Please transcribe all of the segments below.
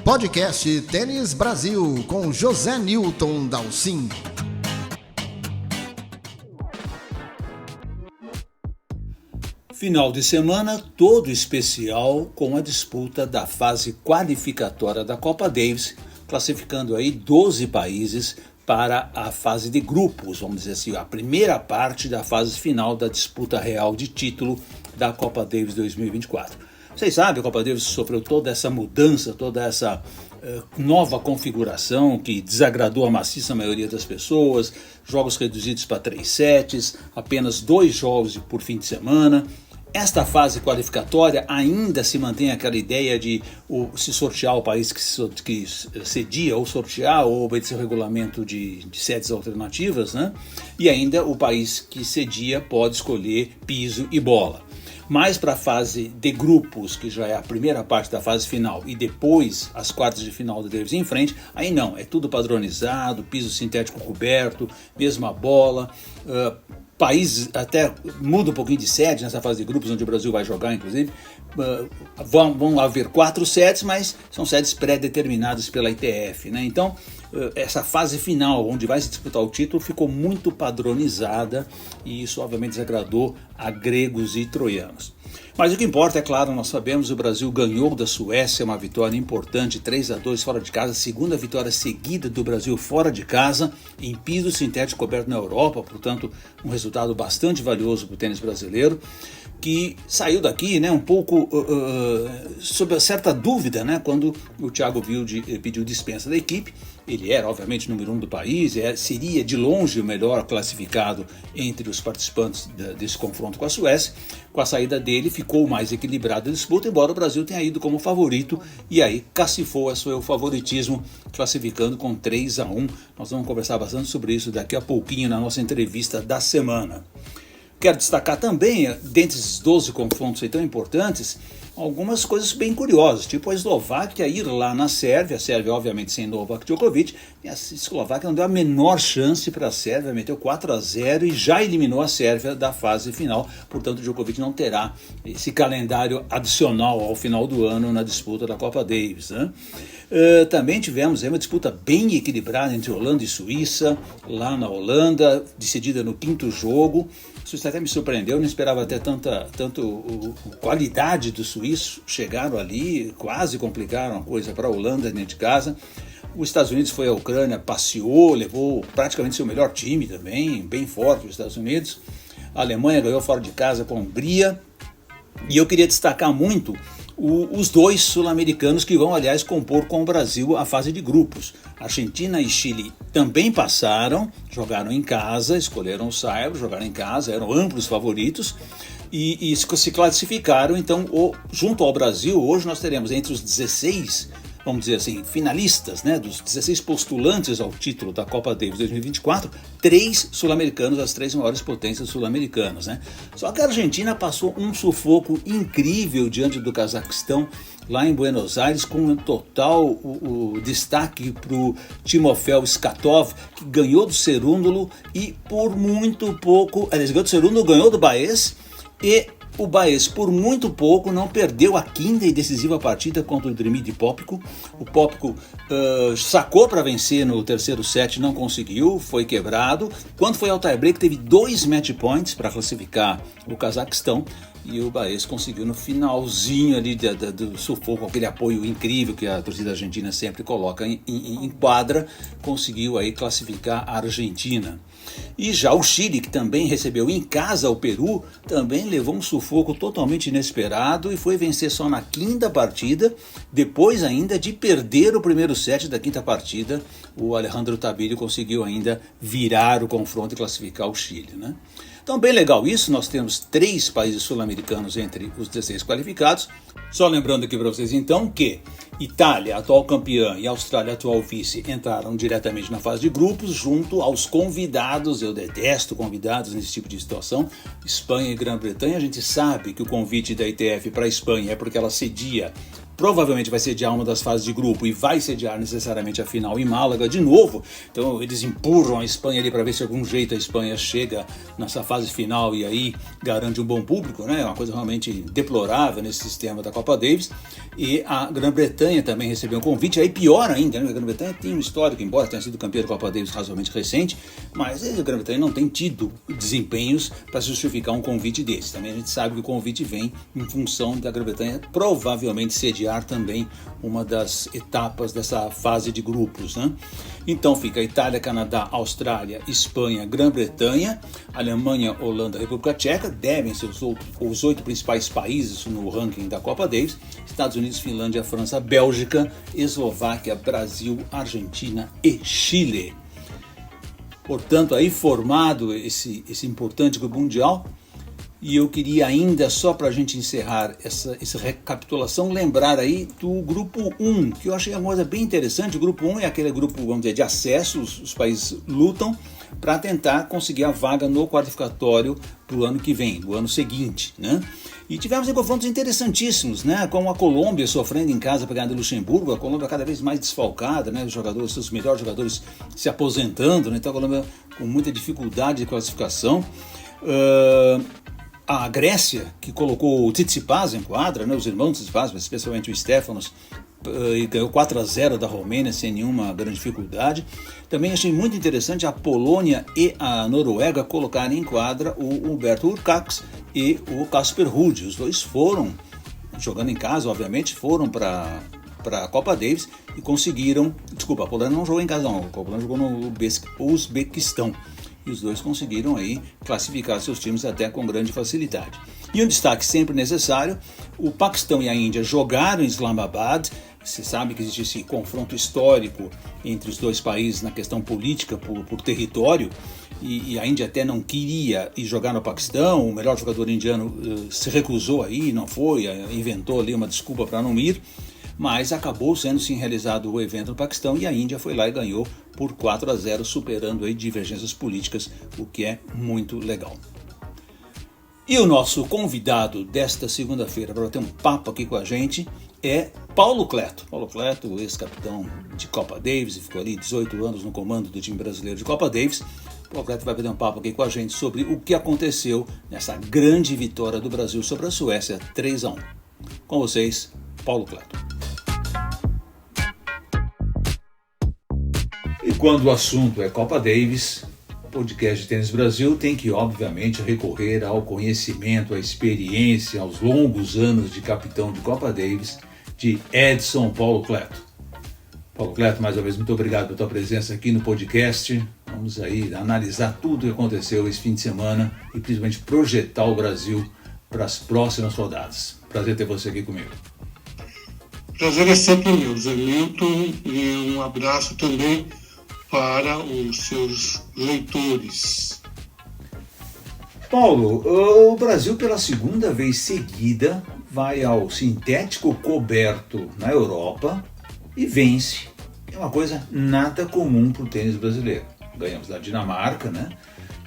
Podcast Tênis Brasil com José Newton Dalcin. Final de semana todo especial com a disputa da fase qualificatória da Copa Davis, classificando aí 12 países para a fase de grupos, vamos dizer assim, a primeira parte da fase final da disputa real de título da Copa Davis 2024. Vocês sabem, a Copa Davis sofreu toda essa mudança, toda essa nova configuração que desagradou a maciça maioria das pessoas, jogos reduzidos para 3 sets, apenas 2 jogos por fim de semana. Esta fase qualificatória ainda se mantém aquela ideia de se sortear o país que cedia, ou sortear, ou obedecer o regulamento de sedes alternativas, né? E ainda o país que cedia pode escolher piso e bola. Mas para a fase de grupos, que já é a primeira parte da fase final, e depois as quartas de final do Davis em frente, aí não, é tudo padronizado, piso sintético coberto, mesma bola, países até muda um pouquinho de sede nessa fase de grupos, onde o Brasil vai jogar, inclusive. Vão haver 4 sets, mas são sets pré-determinados pela ITF, né? Então, essa fase final, onde vai se disputar o título, ficou muito padronizada e isso, obviamente, desagradou a gregos e troianos. Mas o que importa, é claro, nós sabemos, o Brasil ganhou da Suécia, uma vitória importante, 3-2 fora de casa, segunda vitória seguida do Brasil fora de casa, em piso sintético coberto na Europa, portanto, um resultado bastante valioso para o tênis brasileiro, que saiu daqui, né, um pouco sob certa dúvida, né, quando o Thiago Wilde pediu dispensa da equipe. Ele era, obviamente, número 1 do país, seria de longe o melhor classificado entre os participantes desse confronto com a Suécia. Com a saída dele, ficou mais equilibrada a disputa, embora o Brasil tenha ido como favorito, e aí cacifou o seu favoritismo, classificando com 3-1. Nós vamos conversar bastante sobre isso daqui a pouquinho na nossa entrevista da semana. Quero destacar também, dentre esses 12 confrontos aí tão importantes, algumas coisas bem curiosas, tipo a Eslováquia ir lá na Sérvia, a Sérvia obviamente sem Novak Djokovic, e a Eslováquia não deu a menor chance para a Sérvia, meteu 4-0 e já eliminou a Sérvia da fase final, portanto o Djokovic não terá esse calendário adicional ao final do ano na disputa da Copa Davis, né? Também tivemos uma disputa bem equilibrada entre Holanda e Suíça, lá na Holanda, decidida no 5º jogo. Isso até me surpreendeu, não esperava até tanto qualidade dos suíços, chegaram ali, quase complicaram a coisa para a Holanda dentro de casa. Os Estados Unidos foi à Ucrânia, passeou, levou praticamente seu melhor time também, bem forte os Estados Unidos. A Alemanha ganhou fora de casa com a Hungria. E eu queria destacar muito os 2 sul-americanos que vão, aliás, compor com o Brasil a fase de grupos. Argentina e Chile também passaram, jogaram em casa, escolheram o saibro, jogaram em casa, eram amplos favoritos e se classificaram. Então, junto ao Brasil, hoje nós teremos entre os 16, vamos dizer assim, finalistas, né, dos 16 postulantes ao título da Copa Davis 2024, 3 sul-americanos, as 3 maiores potências sul-americanas, né? Só que a Argentina passou um sufoco incrível diante do Cazaquistão, lá em Buenos Aires, com um total o destaque para o Timofeu Skatov, que ganhou do Cerúndolo e por muito pouco, aliás, ganhou do Cerúndolo, ganhou do Baez, e o Baez, por muito pouco, não perdeu a quinta e decisiva partida contra o Drimit Pópico. O Pópico sacou para vencer no 3º set, não conseguiu, foi quebrado. Quando foi ao tie-break, teve 2 match points para classificar o Cazaquistão. E o Baez conseguiu no finalzinho ali do sufoco, aquele apoio incrível que a torcida argentina sempre coloca em quadra, conseguiu aí classificar a Argentina. E já o Chile, que também recebeu em casa o Peru, também levou um sufoco totalmente inesperado e foi vencer só na 5ª partida, depois ainda de perder o 1º set da 5ª partida. O Alejandro Tabili conseguiu ainda virar o confronto e classificar o Chile, né? Então, bem legal isso, nós temos 3 países sul-americanos entre os 16 qualificados. Só lembrando aqui para vocês então que Itália, atual campeã, e Austrália, atual vice, entraram diretamente na fase de grupos junto aos convidados. Eu detesto convidados nesse tipo de situação, Espanha e Grã-Bretanha. A gente sabe que o convite da ITF para a Espanha é porque ela cedia provavelmente vai sediar uma das fases de grupo e vai sediar necessariamente a final em Málaga de novo. Então eles empurram a Espanha ali para ver se de algum jeito a Espanha chega nessa fase final e aí garante um bom público, né? É uma coisa realmente deplorável nesse sistema da Copa Davis. E a Grã-Bretanha também recebeu um convite, aí pior ainda, né? A Grã-Bretanha tem um histórico, embora tenha sido campeã da Copa Davis razoavelmente recente, mas a Grã-Bretanha não tem tido desempenhos para justificar um convite desse. Também a gente sabe que o convite vem em função da Grã-Bretanha provavelmente sediar também uma das etapas dessa fase de grupos, né? Então fica Itália, Canadá, Austrália, Espanha, Grã-Bretanha, Alemanha, Holanda, República Tcheca, devem ser os 8 principais países no ranking da Copa Davis, Estados Unidos, Finlândia, França, Bélgica, Eslováquia, Brasil, Argentina e Chile. Portanto, aí formado esse importante grupo mundial. E eu queria ainda, só para a gente encerrar essa recapitulação, lembrar aí do grupo 1, que eu achei uma coisa bem interessante. O grupo 1 é aquele grupo, vamos dizer, de acesso, os países lutam para tentar conseguir a vaga no qualificatório para o ano que vem, do ano seguinte, né? E tivemos confrontos interessantíssimos, né? Como a Colômbia sofrendo em casa para ganhar do Luxemburgo, a Colômbia cada vez mais desfalcada, né? Os jogadores, seus melhores jogadores se aposentando, né? Então a Colômbia com muita dificuldade de classificação. A Grécia, que colocou o Tsitsipas em quadra, né, os irmãos Tsitsipas, mas especialmente o Stefanos, e ganhou 4-0 da Romênia sem nenhuma grande dificuldade. Também achei muito interessante a Polônia e a Noruega colocarem em quadra o Huberto Hurkacz e o Casper Ruud. Os dois foram, jogando em casa, obviamente, foram para a Copa Davis e conseguiram... Desculpa, a Polônia não jogou em casa não, a Polônia jogou no Uzbequistão. E os dois conseguiram aí classificar seus times até com grande facilidade. E um destaque sempre necessário, o Paquistão e a Índia jogaram em Islamabad. Você sabe que existe esse confronto histórico entre os dois países na questão política por território, e a Índia até não queria ir jogar no Paquistão, o melhor jogador indiano se recusou aí, não foi, inventou ali uma desculpa para não ir, mas acabou sendo sim realizado o evento no Paquistão e a Índia foi lá e ganhou por 4-0, superando aí divergências políticas, o que é muito legal. E o nosso convidado desta segunda-feira para ter um papo aqui com a gente é Paulo Cleto. Paulo Cleto, ex-capitão de Copa Davis, ficou ali 18 anos no comando do time brasileiro de Copa Davis. Paulo Cleto vai bater um papo aqui com a gente sobre o que aconteceu nessa grande vitória do Brasil sobre a Suécia, 3-1. Com vocês, Paulo Cleto. E quando o assunto é Copa Davis, o podcast de Tênis Brasil tem que, obviamente, recorrer ao conhecimento, à experiência, aos longos anos de capitão de Copa Davis, de Edson Paulo Cleto. Paulo Cleto, mais uma vez, muito obrigado pela tua presença aqui no podcast. Vamos aí analisar tudo o que aconteceu esse fim de semana e principalmente projetar o Brasil para as próximas rodadas. Prazer ter você aqui comigo. Prazer é sempre meu, Zé Milton, e um abraço também para os seus leitores. Paulo, o Brasil pela segunda vez seguida vai ao sintético coberto na Europa e vence. É uma coisa nada comum para o tênis brasileiro. Ganhamos da Dinamarca, né?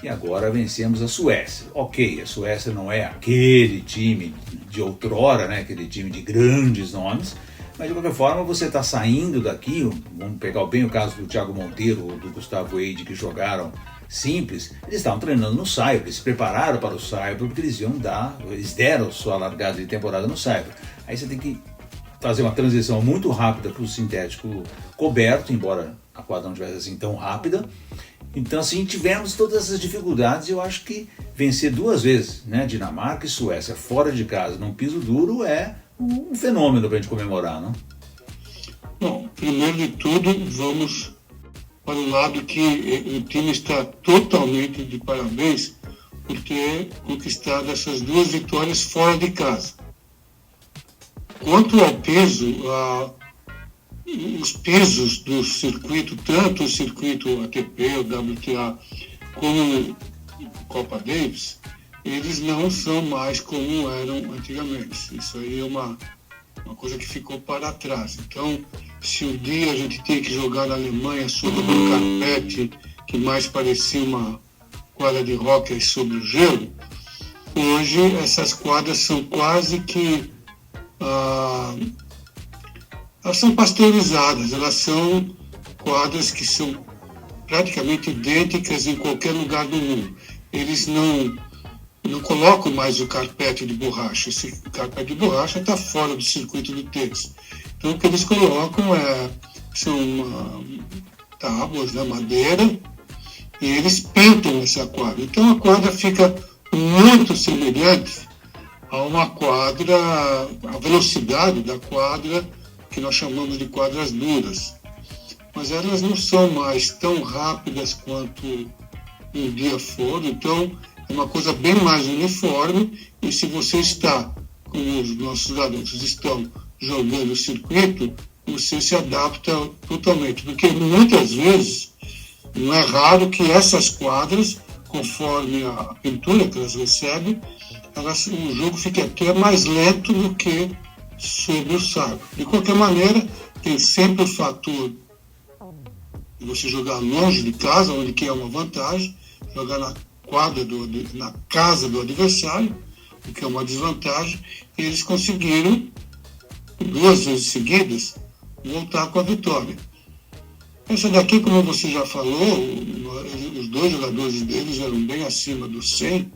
E agora vencemos a Suécia. Ok, a Suécia não é aquele time de outrora, né? Aquele time de grandes nomes, mas de qualquer forma você está saindo daqui. Vamos pegar bem o caso do Thiago Monteiro ou do Gustavo Eide, que jogaram simples. Eles estavam treinando no Saibro, eles se prepararam para o Saibro porque eles deram sua largada de temporada no Saibro. Aí você tem que fazer uma transição muito rápida para o sintético coberto, embora a quadra não tivesse assim tão rápida. Então assim, tivemos todas essas dificuldades e eu acho que vencer duas vezes, né, Dinamarca e Suécia fora de casa, num piso duro, é um fenômeno para a gente comemorar, não? Bom, primeiro de tudo, vamos para o lado que o time está totalmente de parabéns por ter conquistado essas duas vitórias fora de casa. Quanto ao peso, os pesos do circuito, tanto o circuito ATP, o WTA, como Copa Davis, eles não são mais como eram antigamente. Isso aí é uma coisa que ficou para trás. Então, se um dia a gente tem que jogar na Alemanha sobre um carpete que mais parecia uma quadra de hóquei sobre o gelo, hoje essas quadras são quase que Elas são pasteurizadas, elas são quadras que são praticamente idênticas em qualquer lugar do mundo. Eles não colocam mais o carpete de borracha. Esse carpete de borracha está fora do circuito do tênis. Então, o que eles colocam são tábuas, né, madeira, e eles pintam essa quadra. Então, a quadra fica muito semelhante a uma quadra, a velocidade da quadra, que nós chamamos de quadras duras. Mas elas não são mais tão rápidas quanto um dia foram, então é uma coisa bem mais uniforme, e se você está, como os nossos garotos estão jogando o circuito, você se adapta totalmente, porque muitas vezes, não é raro que essas quadras, conforme a pintura que elas recebem, o jogo fica até mais lento do que sobre o saco. De qualquer maneira, tem sempre o fator de você jogar longe de casa, onde que é uma vantagem, jogar na casa do adversário, o que é uma desvantagem, e eles conseguiram, 2 vezes seguidas, voltar com a vitória. Essa daqui, como você já falou, os 2 jogadores deles eram bem acima do 100,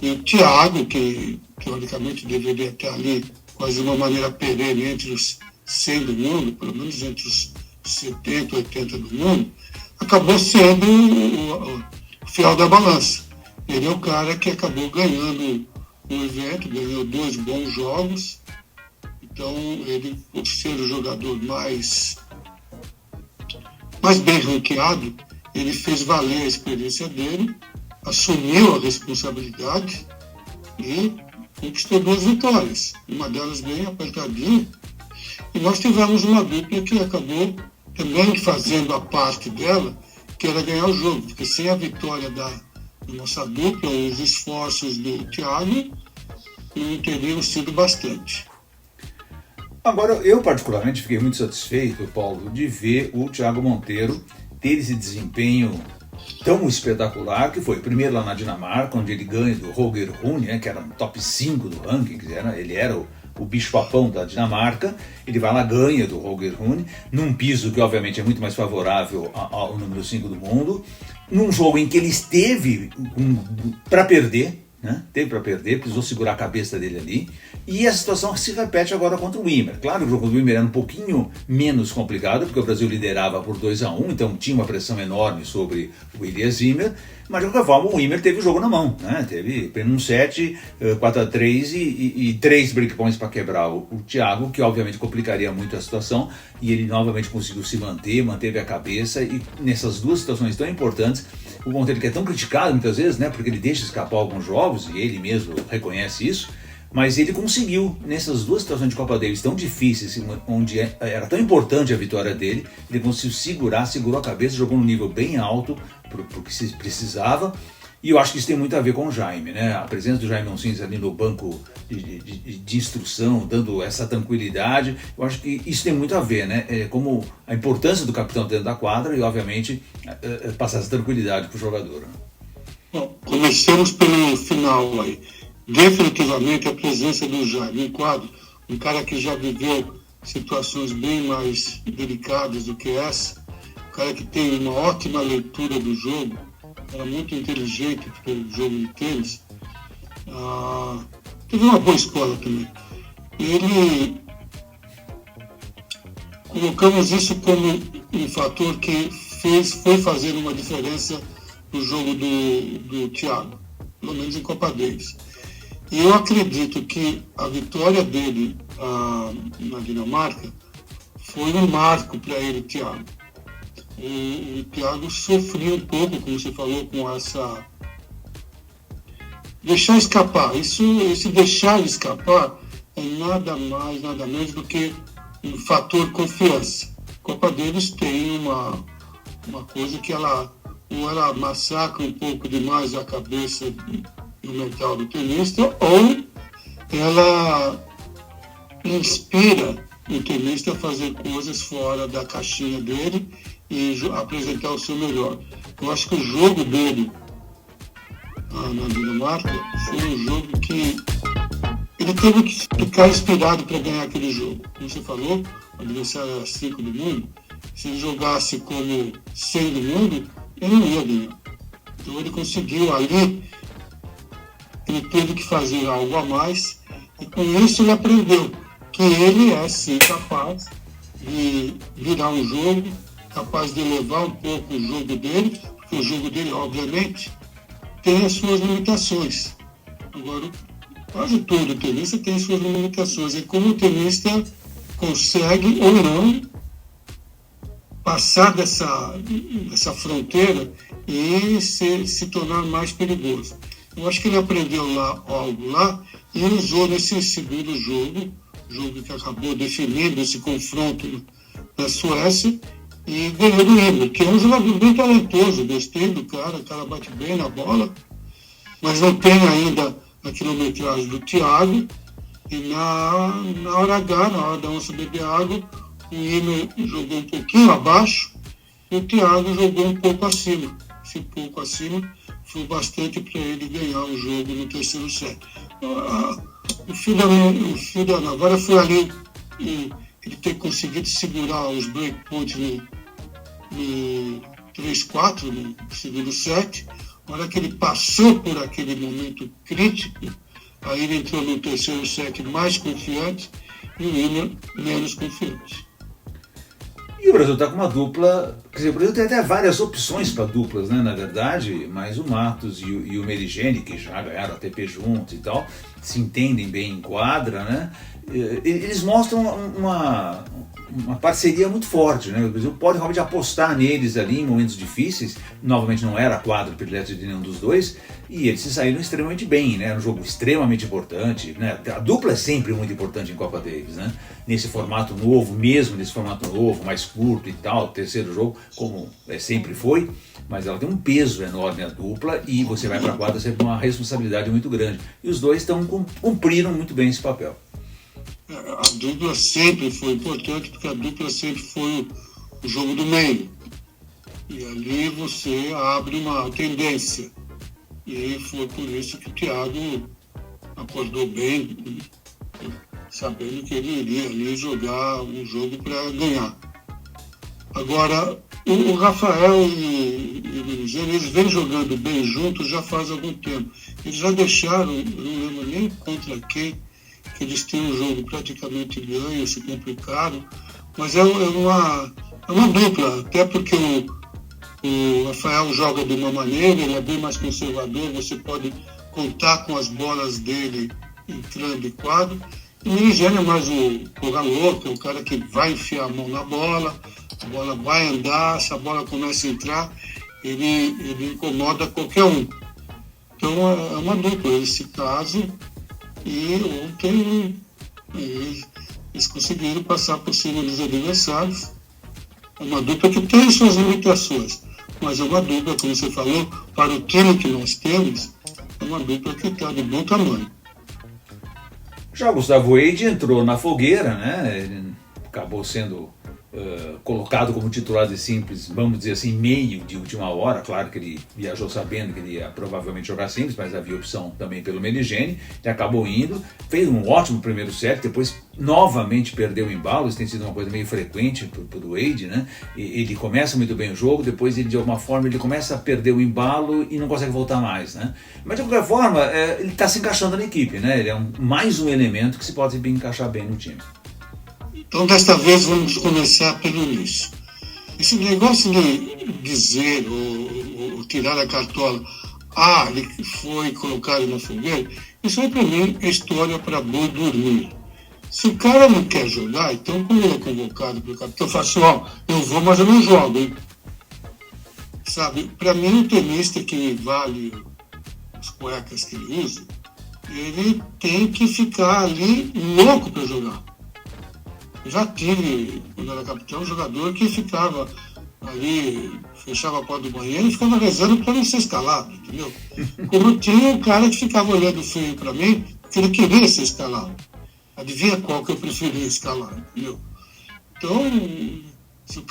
e o Thiago, que teoricamente deveria estar ali quase de uma maneira perene entre os 100 do mundo, pelo menos entre os 70, 80 do mundo, acabou sendo o fiel da balança. Ele é o cara que acabou ganhando o evento, ganhou 2 bons jogos. Então, ele, por ser o jogador mais bem ranqueado, ele fez valer a experiência dele, assumiu a responsabilidade e conquistou 2 vitórias, uma delas bem apertadinha. E nós tivemos uma dupla que acabou também fazendo a parte dela, que era ganhar o jogo, porque sem a vitória da nossa dupla, os esforços do Thiago não teriam sido bastante. Agora, eu particularmente fiquei muito satisfeito, Paulo, de ver o Thiago Monteiro ter esse desempenho tão espetacular, que foi primeiro lá na Dinamarca, onde ele ganha do Roger Rune, né, que era no top 5 do ranking, ele era o bicho-papão da Dinamarca. Ele vai lá, ganha do Roger Rune, num piso que obviamente é muito mais favorável ao número 5 do mundo, num jogo em que ele esteve para perder, né? Teve para perder, precisou segurar a cabeça dele ali, e a situação se repete agora contra o Wimmer. Claro, o jogo do Wimmer era um pouquinho menos complicado, porque o Brasil liderava por 2-1, então tinha uma pressão enorme sobre o Elias Wimmer, mas de qualquer forma o Wimmer teve o jogo na mão, né? Teve num set 4-3 e 3 breakpoints para quebrar o Thiago, que obviamente complicaria muito a situação, e ele novamente conseguiu se manter, manteve a cabeça, e nessas 2 situações tão importantes, o Monteiro, que é tão criticado muitas vezes, né, porque ele deixa escapar alguns jogos, e ele mesmo reconhece isso, mas ele conseguiu, nessas 2 situações de Copa Davis tão difíceis, onde era tão importante a vitória dele, ele conseguiu segurou a cabeça, jogou num nível bem alto, porque se precisava, e eu acho que isso tem muito a ver com o Jaime, né? A presença do Jaime Moncinhas ali no banco de instrução, dando essa tranquilidade, eu acho que isso tem muito a ver, né? Como a importância do capitão dentro da quadra e, obviamente, passar essa tranquilidade para o jogador. Bom, comecemos pelo final aí. Definitivamente a presença do Jaime em quadro, um cara que já viveu situações bem mais delicadas do que essa, um cara que tem uma ótima leitura do jogo, era muito inteligente pelo jogo de tênis, teve uma boa escola também. Colocamos isso como um fator que foi fazer uma diferença no jogo do Thiago, pelo menos em Copa Davis. E eu acredito que a vitória dele na Dinamarca foi um marco para ele, Thiago. O Thiago sofreu um pouco, como você falou, com essa... Deixar escapar. Esse deixar escapar é nada mais, nada menos do que um fator confiança. A Copa deles tem uma coisa que ela massacra um pouco demais a cabeça e o mental do tenista, ou ela inspira o tenista a fazer coisas fora da caixinha dele e apresentar o seu melhor. Eu acho que o jogo dele na Dinamarca foi um jogo que ele teve que ficar inspirado para ganhar aquele jogo. Como você falou, o adversário era 5 do mundo. Se ele jogasse como 100 do mundo, ele não ia ganhar. Então ele conseguiu ali, ele teve que fazer algo a mais, e com isso ele aprendeu que ele é sim capaz de virar um jogo, capaz de elevar um pouco o jogo dele, porque o jogo dele, obviamente, tem as suas limitações. Agora, quase todo tenista tem suas limitações, e como o tenista consegue ou não passar dessa fronteira e se tornar mais perigoso. Eu acho que ele aprendeu algo lá e usou nesse segundo jogo que acabou definindo esse confronto na Suécia, e ganhou do Iber, que é um jogador bem talentoso, gostei do cara, o cara bate bem na bola, mas não tem ainda a quilometragem do Thiago, e na hora H, na hora da onça beber água, o Iber jogou um pouquinho abaixo e o Thiago jogou um pouco acima. Esse pouco acima foi bastante para ele ganhar o jogo no terceiro set. O fio da navalha foi ali ele ter conseguido segurar os breakpoints no 3-4, no segundo set. Na hora que ele passou por aquele momento crítico, aí ele entrou no terceiro set mais confiante e o Iber menos confiante. E o Brasil está com uma dupla, quer dizer, o Brasil tem até várias opções para duplas, né, na verdade, mas o Matos e o Meligeni, que já ganharam a ATP juntos e tal, se entendem bem em quadra, né, eles mostram uma parceria muito forte, né, o Brasil pode realmente apostar neles ali em momentos difíceis, novamente não era a quadra predileta de nenhum dos dois, e eles se saíram extremamente bem, né? Um jogo extremamente importante, né? A dupla é sempre muito importante em Copa Davis, né? Nesse formato novo, mesmo nesse formato novo, mais curto e tal, terceiro jogo, como sempre foi, mas ela tem um peso enorme a dupla e você vai para a quadra sempre com uma responsabilidade muito grande. E os dois cumpriram muito bem esse papel. A dupla sempre foi importante, porque a dupla sempre foi o jogo do meio. E ali você abre uma tendência. E aí foi por isso que o Thiago acordou bem, sabendo que ele iria ali jogar um jogo para ganhar. Agora, o Rafael e o Meligeni, eles vêm jogando bem juntos já faz algum tempo. Eles já deixaram, eu não lembro nem contra quem, que eles têm um jogo praticamente ganho, se complicaram, mas é uma dupla, até porque o Rafael joga de uma maneira, ele é bem mais conservador, você pode contar com as bolas dele entrando em quadro. E o Meligeni é mais o corredor, que é o cara que vai enfiar a mão na bola, a bola vai andar, se a bola começa a entrar, ele incomoda qualquer um. Então é uma dupla esse caso, e ontem eles conseguiram passar por cima dos adversários. É uma dupla que tem suas limitações, mas é uma dupla, como você falou, para o time que nós temos, é uma dupla que está de bom tamanho. Já o Gustavo Eide entrou na fogueira, né? Ele acabou sendo colocado como titular de simples, vamos dizer assim, meio de última hora. Claro que ele viajou sabendo que ele ia provavelmente jogar simples, mas havia opção também pelo Meligeni. Ele acabou indo, fez um ótimo primeiro set, depois novamente perdeu o embalo. Isso tem sido uma coisa meio frequente para o Eide, né? Ele começa muito bem o jogo, depois ele de alguma forma ele começa a perder o embalo e não consegue voltar mais, né? Mas de qualquer forma, ele está se encaixando na equipe, né? Ele é mais um elemento que se pode encaixar bem no time. Então, desta vez, vamos começar pelo início. Esse negócio de dizer ou tirar a cartola, ele foi colocado na fogueira, isso aí para mim é história para boi dormir. Se o cara não quer jogar, então quando ele é convocado para o capitão, eu faço, eu vou, mas eu não jogo, hein? Sabe, para mim o tenista que vale as cuecas que ele usa, ele tem que ficar ali louco para jogar. Eu já tive, quando era capitão, um jogador que ficava ali, fechava a porta do banheiro e ficava rezando para não ser escalado, entendeu? Como tinha um cara que ficava olhando feio para mim, porque ele queria ser escalado. Adivinha qual que eu preferia escalar, entendeu? Então, se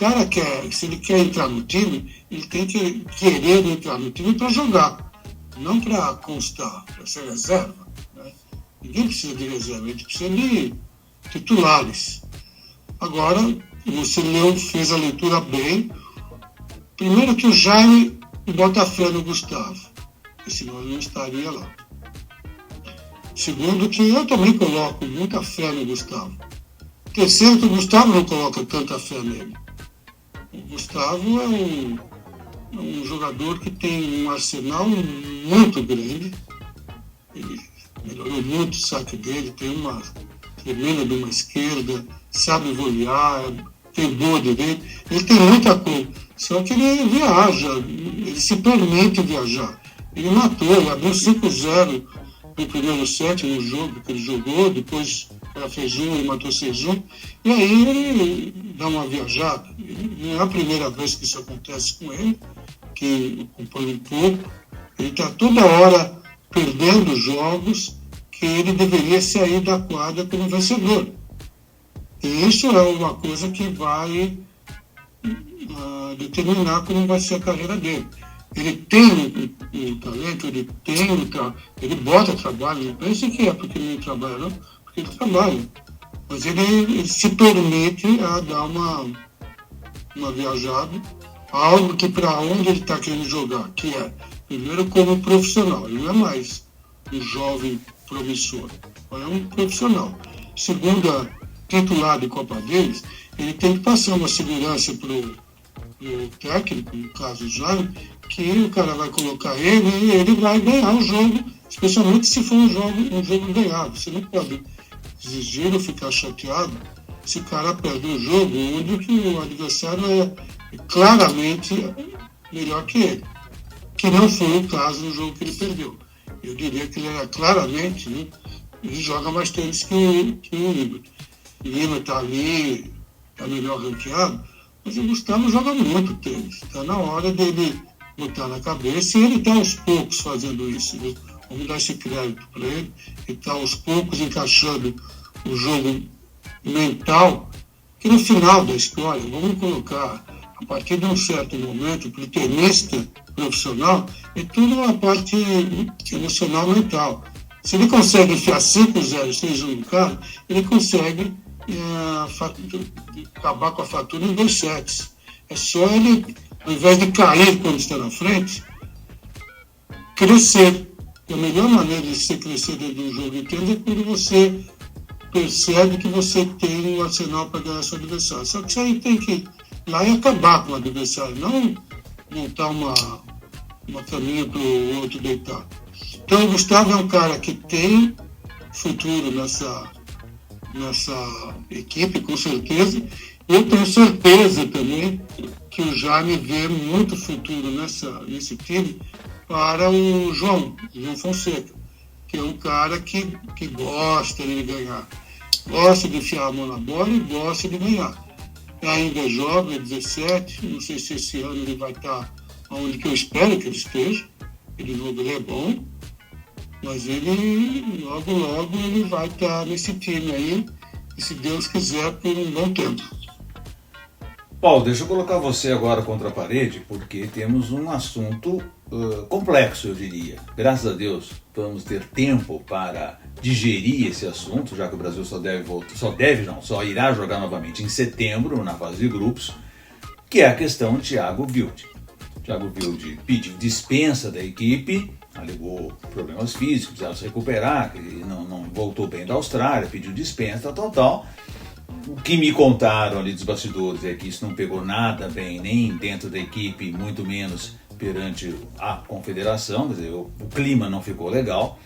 ele quer entrar no time, ele tem que querer entrar no time para jogar, não para constar, para ser reserva, né? Ninguém precisa de reserva, a gente precisa de titulares. Agora, você fez a leitura bem. Primeiro que o Jaime bota fé no Gustavo, porque senão ele não estaria lá. Segundo que eu também coloco muita fé no Gustavo. Terceiro que o Gustavo não coloca tanta fé nele. O Gustavo é um jogador que tem um arsenal muito grande. Ele melhorou muito o saque dele, tem uma tremenda de uma esquerda, sabe volear, tem boa direita, ele tem muita coisa. Só que ele viaja, ele se permite viajar. Ele matou, ele abriu 5-0 no primeiro set no jogo que ele jogou, depois ela fez e matou 6-1, e aí ele dá uma viajada. Não é a primeira vez que isso acontece com ele, que acompanha um pouco. Ele está toda hora perdendo jogos que ele deveria sair da quadra como vencedor. E isso é uma coisa que vai determinar como vai ser a carreira dele. Ele tem o talento, ele bota trabalho, não pense que é porque ele não trabalha, não, porque ele trabalha. Mas ele se permite a dar uma viajada, algo que para onde ele está querendo jogar, que é, primeiro, como profissional, ele não é mais um jovem promissor, ele é um profissional. Segundo, titular de Copa Davis, ele tem que passar uma segurança para o técnico, no caso o Jaime, que o cara vai colocar ele e ele vai ganhar o jogo, especialmente se for um jogo ganhado. Você não pode exigir ou ficar chateado se o cara perde um jogo onde que o adversário é claramente melhor que ele, que não foi o caso no jogo que ele perdeu. Eu diria que ele era claramente, né, ele joga mais tênis que o Lima. O Lima está ali, está melhor ranqueado, mas o Gustavo joga muito tênis. Está na hora dele botar na cabeça, e ele está aos poucos fazendo isso. Viu? Vamos dar esse crédito para ele. Ele está aos poucos encaixando o jogo mental, que no final da história, vamos colocar, a partir de um certo momento, para o tenista profissional, é tudo uma parte emocional mental. Se ele consegue enfiar 5-0, 6-1 no cara, ele consegue acabar com a fatura em 2 sets. É só ele, ao invés de cair quando está na frente, crescer. A melhor maneira de você crescer dentro de um jogo inteiro é quando você percebe que você tem um arsenal para ganhar seu adversário. Só que isso aí tem que ir lá e acabar com o adversário, não montar uma caminha para o outro deitar. Então o Gustavo é um cara que tem futuro nessa equipe, com certeza. Eu tenho certeza também que o Jaime vê muito futuro nesse time para o João Fonseca, que é um cara que gosta de ganhar, gosta de enfiar a mão na bola e gosta de ganhar. Ainda é jovem, 17, não sei se esse ano ele vai estar onde que eu espero que ele esteja, ele é bom, mas ele logo ele vai estar nesse time aí, e se Deus quiser, por um bom tempo. Paulo, deixa eu colocar você agora contra a parede, porque temos um assunto complexo, eu diria. Graças a Deus, vamos ter tempo para digerir esse assunto, já que o Brasil só irá jogar novamente em setembro, na fase de grupos, que é a questão de Thiago Wilde. Thiago Wilde pediu dispensa da equipe, alegou problemas físicos, precisava se recuperar, que ele não voltou bem da Austrália, pediu dispensa, tal. O que me contaram ali dos bastidores é que isso não pegou nada bem, nem dentro da equipe, muito menos perante a confederação, quer dizer, o clima não ficou legal.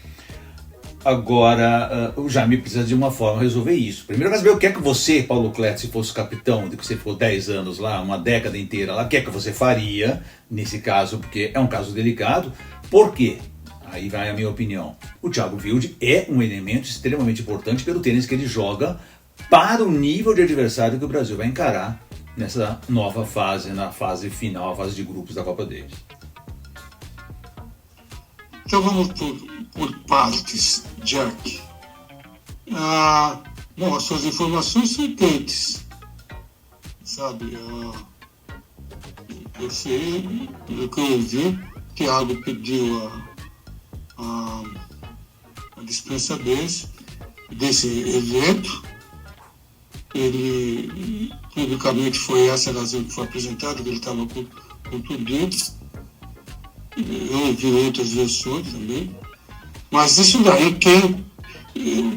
Agora, o Jaime precisa de uma forma resolver isso. Primeiro, eu quero saber o que é que você, Paulo Cleto, se fosse capitão, de que você ficou 10 anos lá, uma década inteira lá, o que é que você faria nesse caso, porque é um caso delicado. Por quê? Aí vai a minha opinião. O Thiago Wilde é um elemento extremamente importante pelo tênis que ele joga para o nível de adversário que o Brasil vai encarar nessa nova fase, na fase final, a fase de grupos da Copa Davis. Então vamos por partes, Jack. Bom, as suas informações são quentes, sabe? Eu sei, pelo que eu ouvi, o Thiago pediu a dispensa desse evento. Ele, publicamente, foi essa a razão que foi apresentada, que ele estava contundido. Eu ouvi outras versões também. Mas isso daí,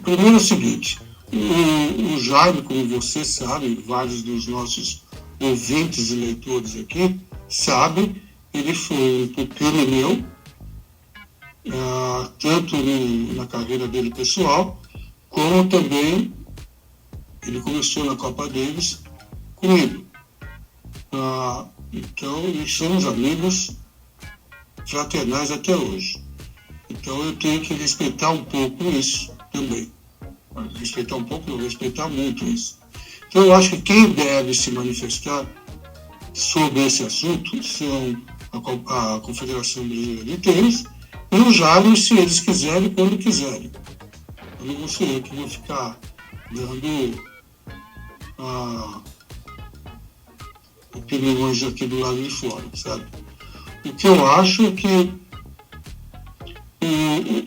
primeiro é o seguinte, o Jaime, como você sabe, vários dos nossos ouvintes e leitores aqui sabem, ele foi um pupilo meu, tanto na carreira dele pessoal, como também ele começou na Copa Davis comigo. Então, e somos amigos fraternais até hoje. Então eu tenho que respeitar um pouco isso também. Respeitar um pouco, não, respeitar muito isso. Então eu acho que quem deve se manifestar sobre esse assunto são a Confederação Brasileira de Tênis e o Jaime, se eles quiserem, quando quiserem. Eu não vou ser eu que vou ficar dando opiniões aqui do lado de fora, sabe? O que eu acho é que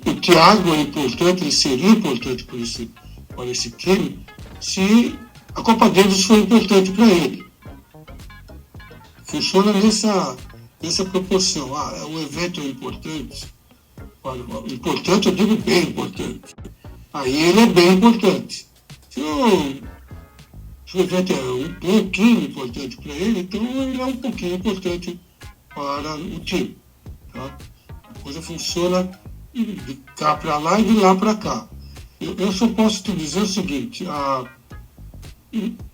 o Thiago é importante, ele seria importante para esse time, se a Copa Davis for importante para ele. Funciona nessa proporção. O evento é importante. Importante, eu digo bem importante. Aí ele é bem importante. Se o evento é um pouquinho importante para ele, então ele é um pouquinho importante para o time. Tá? A coisa funciona de cá para lá e de lá para cá. Eu só posso te dizer o seguinte,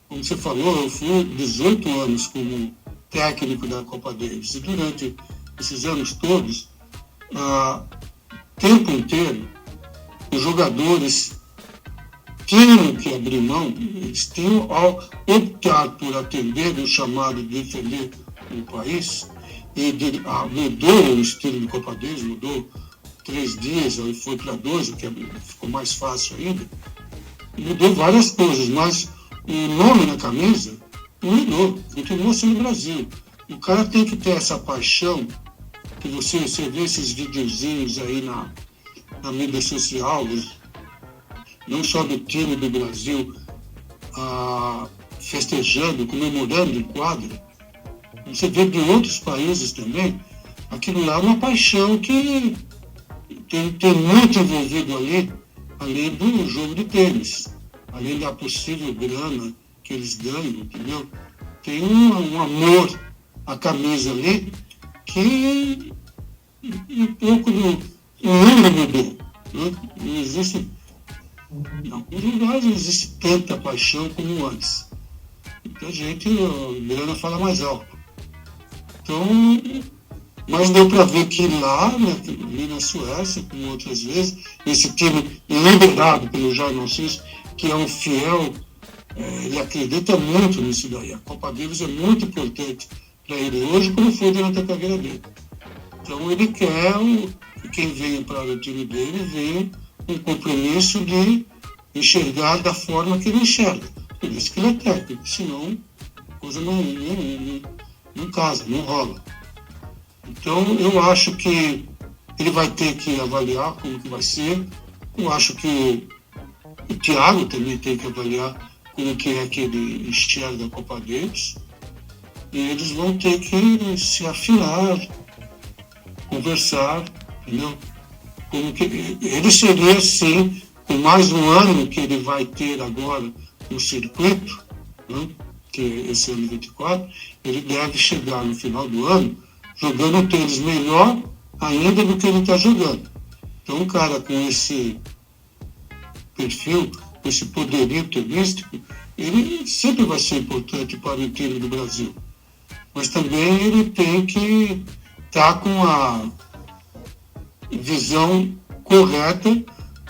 como você falou, eu fui 18 anos como técnico da Copa Davis e durante esses anos todos, tempo inteiro, os jogadores tinham que abrir mão, eles tinham ao optar por atender o chamado de defender o país, e mudou o estilo de Copa Davis, mudou 3 dias, aí foi para 2, o que ficou mais fácil ainda. Mudou várias coisas, mas o nome na camisa não mudou, continua sendo Brasil. O cara tem que ter essa paixão, que você vê esses videozinhos aí na mídia social, não só do time do Brasil festejando, comemorando em quadra. Você vê de outros países também, aquilo lá é uma paixão que tem muito envolvido ali, além do jogo de tênis, além da possível grana que eles ganham, entendeu? Tem um amor à camisa ali que um pouco do mundo mudou. Não existe, em alguns lugares não existe tanta paixão como antes. Muita gente, a grana fala mais alto. Então, mas deu para ver que lá, ali na Suécia, como outras vezes, esse time liderado pelo Jaime Alcides, que é um fiel, ele acredita muito nisso daí. A Copa Davis é muito importante para ele hoje, como foi durante a carreira dele. Então ele quer que quem venha para o time dele venha um compromisso de enxergar da forma que ele enxerga. Por isso que ele é técnico, senão a coisa não casa, não rola. Então, eu acho que ele vai ter que avaliar como que vai ser. Eu acho que o Thiago também tem que avaliar como que é que ele enxerga a Copa Davis. E eles vão ter que se afinar, conversar, entendeu? Como que ele seria, sim, com mais um ano que ele vai ter agora no circuito, né? Que esse ano 24, ele deve chegar no final do ano jogando um tênis melhor ainda do que ele está jogando. Então, um cara com esse perfil, com esse poderio tenístico, ele sempre vai ser importante para o time do Brasil. Mas também ele tem que estar com a visão correta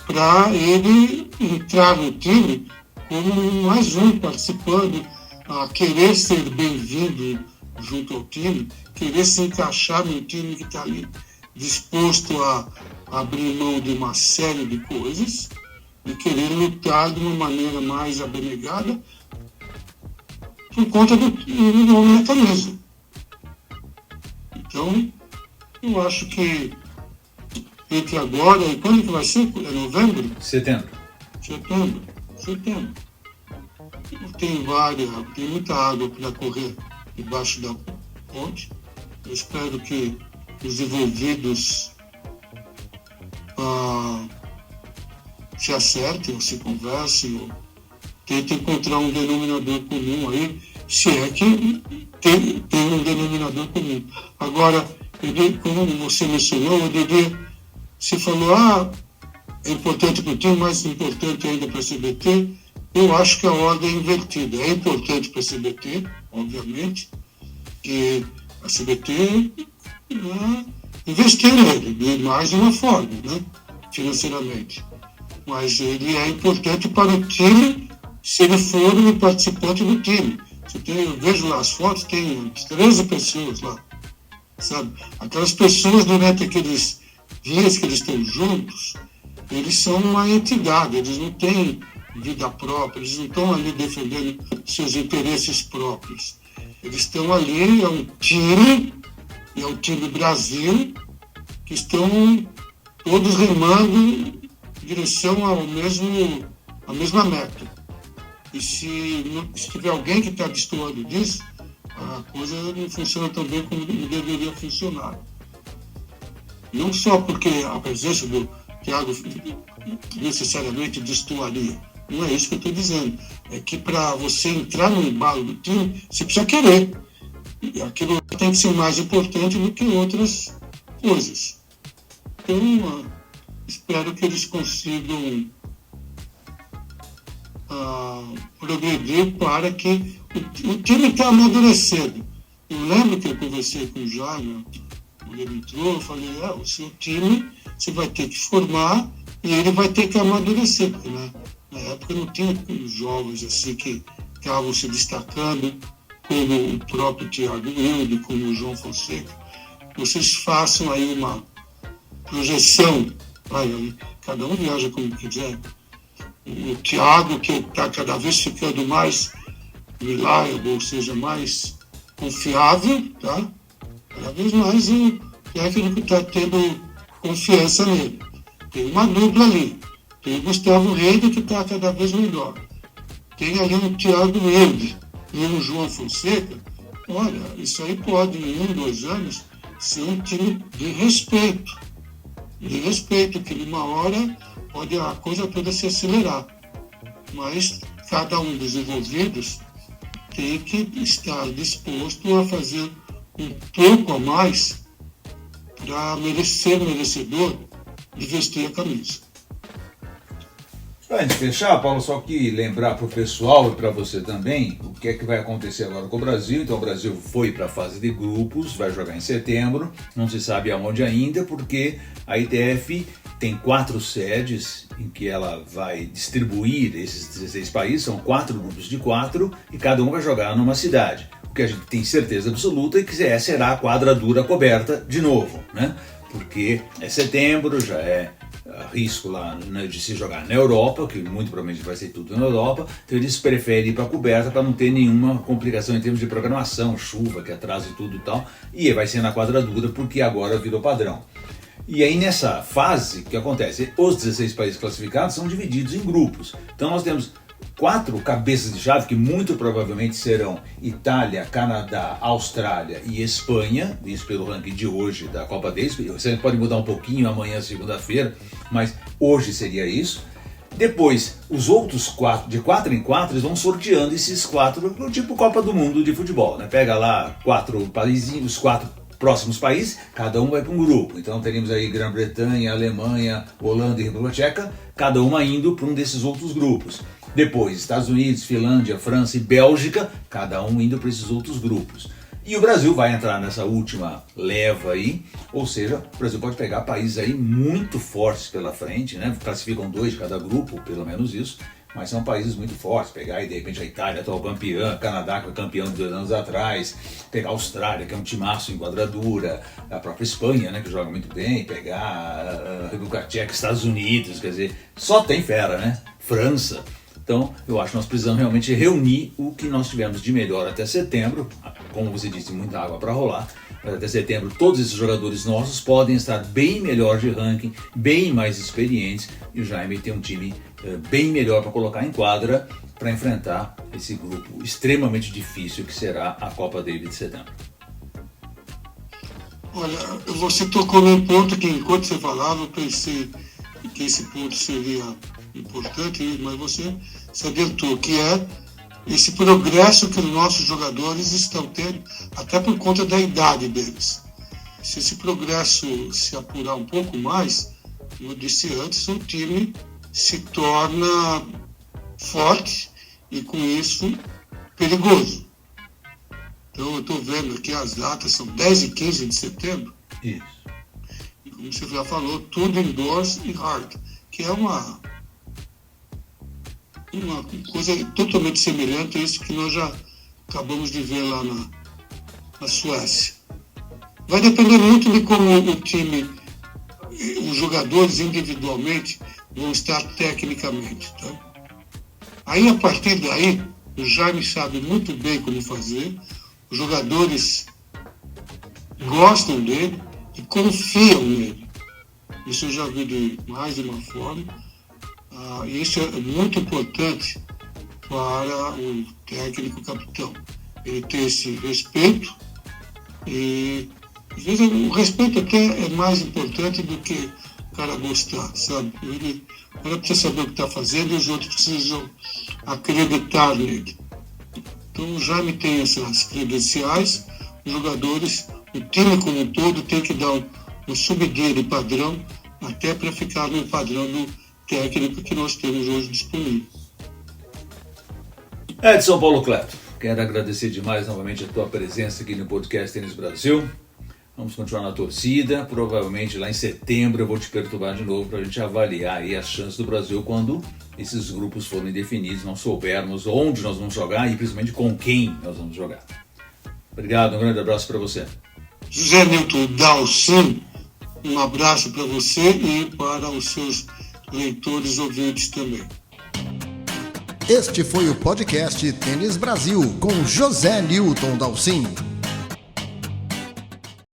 para ele entrar no time como mais um participando, a querer ser bem-vindo junto ao time, querer se encaixar num time que está ali disposto a abrir mão de uma série de coisas e querer lutar de uma maneira mais abnegada por conta do nome da camisa. Então, eu acho que entre agora e quando que vai ser? É novembro? Setembro. Setembro. Tem muita água para correr debaixo da ponte. Eu espero que os envolvidos se acertem, ou se conversem, ou tentem encontrar um denominador comum aí, se é que tem um denominador comum. Agora, como você mencionou, você falou, é importante para o time, mais importante ainda para a CBT. Eu acho que a ordem é invertida. É importante para a CBT, obviamente, que a CBT investir nele, de mais de uma forma, né, financeiramente. Mas ele é importante para o time, se ele for um participante do time. Eu vejo lá as fotos, tem 13 pessoas lá, sabe? Aquelas pessoas, durante aqueles dias que eles estão juntos, eles são uma entidade, eles não têm vida própria, eles não estão ali defendendo seus interesses próprios. Eles estão ali, é um time Brasil, que estão todos remando em direção à mesma meta. E se tiver alguém que está destoando disso, a coisa não funciona tão bem como deveria funcionar. Não só porque a presença do Thiago necessariamente destoaria. Não é isso que eu estou dizendo. É que para você entrar no embalo do time, você precisa querer. E aquilo tem que ser mais importante do que outras coisas. Então, espero que eles consigam progredir para que o time está amadurecendo. Eu lembro que eu conversei com o Jaime, quando ele entrou, eu falei, o seu time você vai ter que formar e ele vai ter que amadurecer, porque na época não tinha jovens assim que estavam se destacando, como o próprio Thiago Wilde, como o João Fonseca. Vocês façam aí uma projeção, cada um viaja como quiser. O Thiago, que está cada vez ficando mais reliable, ou seja, mais confiável, tá? Cada vez mais o técnico está tendo confiança nele. Tem uma dupla ali. Tem o Gustavo Reide, que está cada vez melhor. Tem ali um Thiago Wilde e um João Fonseca. Olha, isso aí pode, em 1, 2 anos, ser um time de respeito. De respeito, que numa hora pode a coisa toda se acelerar. Mas cada um dos envolvidos tem que estar disposto a fazer um pouco a mais para merecedor de vestir a camisa. Para a gente fechar, Paulo, só que lembrar para o pessoal e para você também o que é que vai acontecer agora com o Brasil. Então o Brasil foi para a fase de grupos, vai jogar em setembro, não se sabe aonde ainda, porque a ITF tem 4 sedes em que ela vai distribuir esses 16 países, são 4 grupos de 4 e cada um vai jogar numa cidade. O que a gente tem certeza absoluta é que será a quadradura coberta de novo, né? Porque é setembro, já é risco lá, né, de se jogar na Europa, que muito provavelmente vai ser tudo na Europa, então eles preferem ir para a coberta para não ter nenhuma complicação em termos de programação, chuva que atrasa e tudo e tal, e vai ser na quadradura porque agora virou padrão. E aí nessa fase, o que acontece? Os 16 países classificados são divididos em grupos, então nós temos 4 cabeças de chave que muito provavelmente serão Itália, Canadá, Austrália e Espanha, isso pelo ranking de hoje da Copa Davis. Você pode mudar um pouquinho amanhã, segunda-feira, mas hoje seria isso. Depois, os outros 4, de 4 em 4, eles vão sorteando esses 4, tipo Copa do Mundo de futebol, né? Pega lá 4 países, os 4 próximos países, cada um vai para um grupo. Então teríamos aí Grã-Bretanha, Alemanha, Holanda e República Tcheca, cada uma indo para um desses outros grupos. Depois, Estados Unidos, Finlândia, França e Bélgica, cada um indo para esses outros grupos. E o Brasil vai entrar nessa última leva aí, ou seja, o Brasil pode pegar países aí muito fortes pela frente, né? Classificam 2 de cada grupo, pelo menos isso, mas são países muito fortes. Pegar aí de repente a Itália, atual campeã, Canadá, que foi campeão de 2 anos atrás, pegar a Austrália, que é um timaço em quadradura, a própria Espanha, né, que joga muito bem, pegar a República Tcheca, Estados Unidos, quer dizer, só tem fera, né? França. Então, eu acho que nós precisamos realmente reunir o que nós tivemos de melhor até setembro, como você disse, muita água para rolar, mas até setembro todos esses jogadores nossos podem estar bem melhor de ranking, bem mais experientes, e o Jaime tem um time bem melhor para colocar em quadra para enfrentar esse grupo extremamente difícil que será a Copa Davis de setembro. Olha, você tocou num ponto que enquanto você falava eu pensei que esse ponto seria importante, mas você se adiantou, que é esse progresso que os nossos jogadores estão tendo, até por conta da idade deles. Se esse progresso se apurar um pouco mais, como eu disse antes, o time se torna forte e, com isso, perigoso. Então, eu estou vendo aqui as datas, são 10 e 15 de setembro. Isso. E, como você já falou, tudo indoors e hard, que é uma coisa totalmente semelhante a isso que nós já acabamos de ver lá na Suécia. Vai depender muito de como o time, os jogadores individualmente vão estar tecnicamente. Tá? Aí, a partir daí, o Jaime sabe muito bem como fazer, os jogadores gostam dele e confiam nele. Isso eu já vi de mais de uma forma. E isso é muito importante para o técnico capitão. Ele ter esse respeito e, às vezes, o respeito até é mais importante do que o cara gostar, sabe? O cara precisa saber o que está fazendo e os outros precisam acreditar nele. Então o Jaime tem essas credenciais, os jogadores, o time como um todo tem que dar um subidinho de padrão até para ficar no padrão do técnico que nós temos hoje disponível. Edson Paulo Cleto, quero agradecer demais novamente a tua presença aqui no Podcast Tênis Brasil. Vamos continuar na torcida, provavelmente lá em setembro eu vou te perturbar de novo para a gente avaliar aí as chances do Brasil quando esses grupos forem definidos, nós soubermos onde nós vamos jogar e principalmente com quem nós vamos jogar. Obrigado, um grande abraço para você. José Nilton Dalcin, um abraço para você e para os seus leitores ouvintes também. Este foi o podcast Tênis Brasil com José Nilton Dalcin.